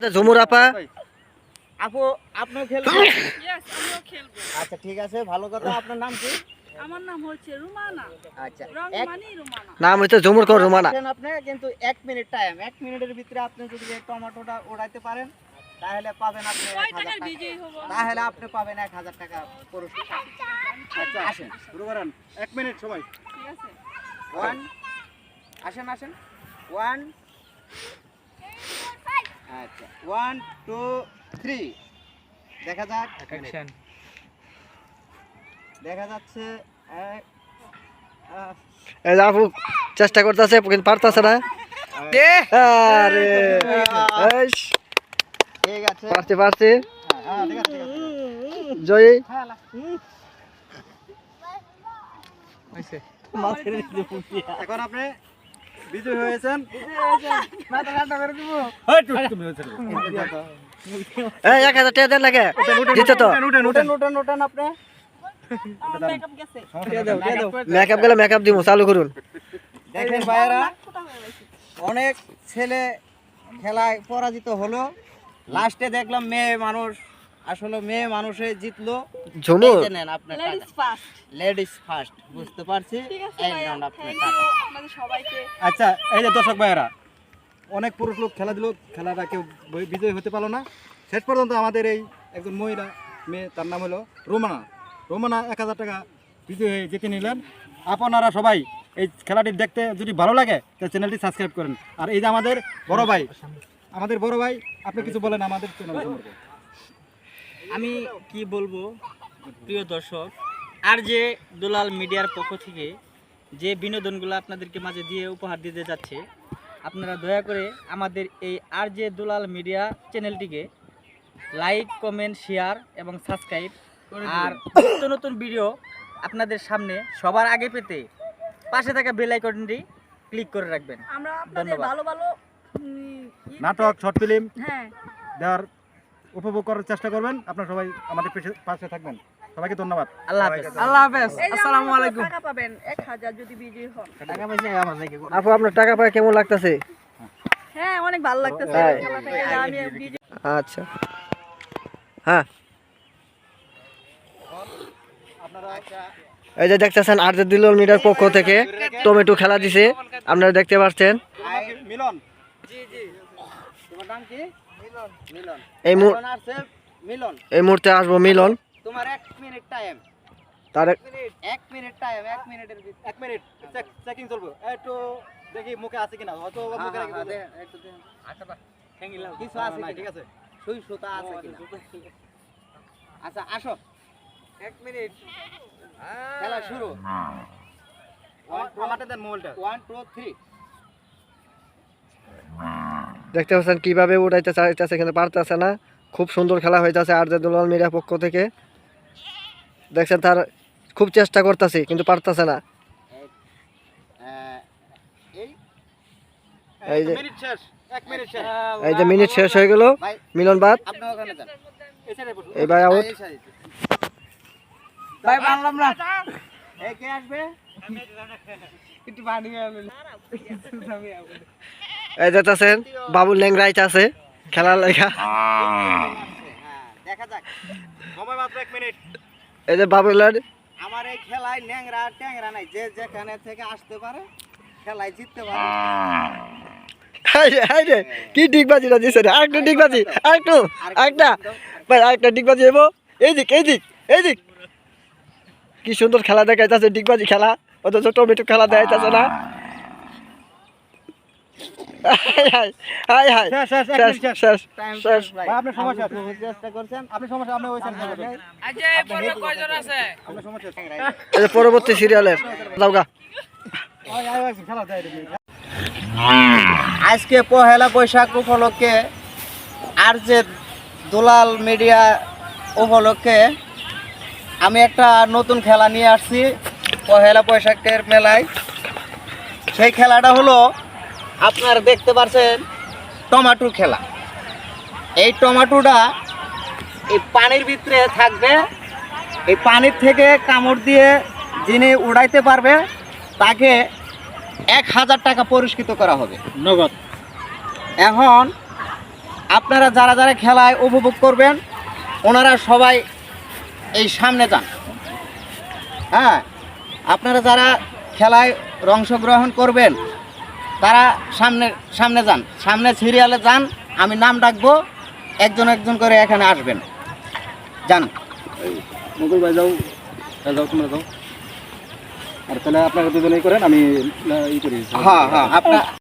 ঝুমুর আপা আপু আপনিও খেলবেন? ইয়েস, আমিও খেলবো। আচ্ছা ঠিক আছে, ভালো কথা। আপনার নাম কি? আমার নাম হচ্ছে রুমানা। আচ্ছা রংমানি রুমানা। নাম হচ্ছে ঝুমুর কর রুমানা। আপনি কিন্তু 1 মিনিট টাইম, 1 মিনিটের ভিতরে আপনি যদি এই টমেটোটা ওড়াইতে পারেন তাহলে পাবেন আপনি কয় 1000 টাকার টাকা। বিজয়ী হব? তাহলে আপনি পাবেন 1000 টাকা পুরস্কার। আচ্ছা আসেন শুরু করেন, 1 মিনিট সবাই। ঠিক আছে। 1 আসেন আসেন 1 আচ্ছা 1 2 3 দেখা যাক। অ্যাকশন দেখা যাচ্ছে। এই যে আপু চেষ্টা করতেছে কিন্তু পারতেছে না। আরে এইস, ঠিক আছে। পারছে পারছে। হ্যাঁ ঠিক আছে ঠিক আছে। জয়ী এখন আপনি বিজয় হয়েছেন। এই 1000 টাকা দেন লাগে দিতে তো উঠেন আপনি। আমার মেকআপ গেছে। মেকআপ গেলে মেকআপ দিমু চালু করুন। দেখেন ভাইয়েরা, ফোটা হয়ে গেছে। অনেক ছেলে খেলায় পরাজিত হলো, লাস্টে দেখলাম মেয়ে মানুষ, আসলে মেয়ে মানুষে জিতলো। ঝুমুর নেন আপনার লেডিস ফার্স্ট। লেডিস ফার্স্ট, বুঝতে পারছি। ঠিক আছে এই ভাইয়া, নাও আপনার থ্যাংক টাকা। ইউ আপনাদের সবাইকে। আচ্ছা, এই যে দর্শক ভাইয়েরা, অনেক পুরুষ লোক খেলা দিল, খেলাটা কেউ বিজয়ী হতে পারলো না। শেষ পর্যন্ত আমাদের এই একজন মহিলা মেয়ে, তার নাম হলো রোমানা। রোমানা 1000 টাকা বিজয়ী হয়ে জিতে নিলেন। আপনারা সবাই এই খেলাটি দেখতে যদি ভালো লাগে তাহলে চ্যানেলটি সাবস্ক্রাইব করেন। আর এই যে আমাদের বড় ভাই, আপনি কিছু বলেন আমাদের চ্যানেল সম্পর্কে। আমি কি বলবো প্রিয় দর্শক, আর যে দুলাল মিডিয়ার পক্ষ থেকে যে বিনোদনগুলো আপনাদেরকে মাঝে দিয়ে উপহার দিতে যাচ্ছে, আপনারা দয়া করে আমাদের এই আর যে দুলাল মিডিয়া চ্যানেলটিকে লাইক, কমেন্ট, শেয়ার এবং সাবস্ক্রাইব, আর নতুন নতুন ভিডিও আপনাদের সামনে সবার আগে পেতে পাশে থাকা বেল আইকনটি ক্লিক করে রাখবেন। আমরা আপনাদের ধন্যবাদ। ভালো ভালো নাটক, শর্ট ফিল্ম হ্যাঁ দেওয়ার উপভোগ করার চেষ্টা করবেন। আপনারা সবাই আমাদের পাশে থাকবেন। সবাইকে ধন্যবাদ। আল্লাহ হাফেজ। আল্লাহ হাফেজ, এই যে আসসালামু আপনারা আলাইকুম। টাকা পাবেন 1000 যদি বিজয়ী হন। টাকা পয়সা আমার নাকি? আপু আপনার টাকা পায় কেমন লাগতেছে? হ্যাঁ অনেক ভালো লাগতেছে তাই? এই খেলা থেকে যে আমি বিজয়ী। আচ্ছা হ্যাঁ, এই যে দেখতেছেন আর যে দুলাল মিডিয়ার পক্ষ থেকে টমেটো খেলা দিছে, আপনারা দেখতে পাচ্ছেন। মিলন, জি জি, তোমার নাম কি? মিলন। মিলন এই এখন আসছে মিলন। এই মুহূর্তে আসবো মিলন। তোমার 1 মিনিট টাইম, তার 1 মিনিট টাইম, 1 মিনিটের ভিতরে। 1 মিনিট চেকিং চলবে। একটু দেখি মুখে আছে কিনা, হয়তো মুখে রেখে দেবে। একটু দেন। কিছু আছে না, ঠিক আছে। সুই সুতা আছে কিনা? আচ্ছা আসো, 1 মিনিট খেলা শুরু। আমাকে দেন মোবাইলটা। 1 2 3 দেখতে পাচ্ছেন কিভাবে উঠাইতে চাইতেছে কিন্তু পারতেছে না। খুব সুন্দর খেলা হইতেছে আর যে দুলাল মিডিয়ার পক্ষ থেকে। দেখছেন তার খুব চেষ্টা করতেছে কিন্তু পারতেছে না। এই এই যে মিনিট শেষ, 1 মিনিট শেষ। এই যে মিনিট শেষ হয়ে গেল, ভাই মিলন বাদ। আপনি ওখানে যান। এই সাইডে বসুন। এই ভাই আউট। এই সাইডে। ভাই বানলাম না। এই কে আসবে? একটু পানি খাবে। এই দেখতেছেন বাবুল ল্যাংরাইতে আছে খেলার লেখা। হ্যাঁ দেখা যাক। সময় মাত্র 1 মিনিট। এই যে বাবুলের আমার এই খেলায় ন্যাংরা ট্যাংরা নাই, যে যেখানে থেকে আসতে পারে খেলায় জিততে পারে। হাইরে কি ডিগবাজিটা দিছে রে, আরেকটু ডিগবাজি, আরেকটু আরেকটা ভাই, আরেকটা ডিগবাজি এবো। এই দিক এই দিক এই দিক, কি সুন্দর খেলা দেখাইতেছে, ডিগবাজি খেলা, অথচ টমেটো খেলা দেখাইতেছে না। হাই হাই হাই শেষ, শেষ, এক শেষ মিনিট শেষ। শেষ টাইম শেষ। ভাই। ভাই, আপনার সময় শেষ। আপনি চেষ্টা করছেন। আপনি সমস্যা, আপনি ওই সাইডে বসুন। আচ্ছা এই পর্বে কয়জন আছে? আপনার সময় শেষ। এই যে পরবর্তী সিরিয়ালের যাওগা। খেলা দেয় দেখি। আজকে পহেলা বৈশাখ উপলক্ষে আর যে দুলাল মিডিয়া উপলক্ষে আমি একটা নতুন খেলা নিয়ে আসছি পহেলা বৈশাখের মেলায়। সেই খেলাটা হলো আপনারা দেখতে পাচ্ছেন টমেটো খেলা। এই টমেটোটা এই পানির ভিতরে থাকবে, এই পানির থেকে কামড় দিয়ে যিনি উড়াইতে পারবে তাকে 1000 টাকা পুরস্কৃত করা হবে নগদ। এখন আপনারা যারা যারা খেলায় উপভোগ করবেন ওনারা সবাই এই সামনে যান। হ্যাঁ, আপনারা যারা খেলায় অংশগ্রহণ করবেন তারা সামনে যান, সামনে সিরিয়ালে যান, আমি নাম ডাকবো, একজন একজন করে এখানে আসবেন। যান। মুকুল ভাই যাও, তাহলে যাও, তোমরা যাও। আর তাহলে আপনারা দুজনেই করেন, আমি ই করি। হ্যাঁ, আপনার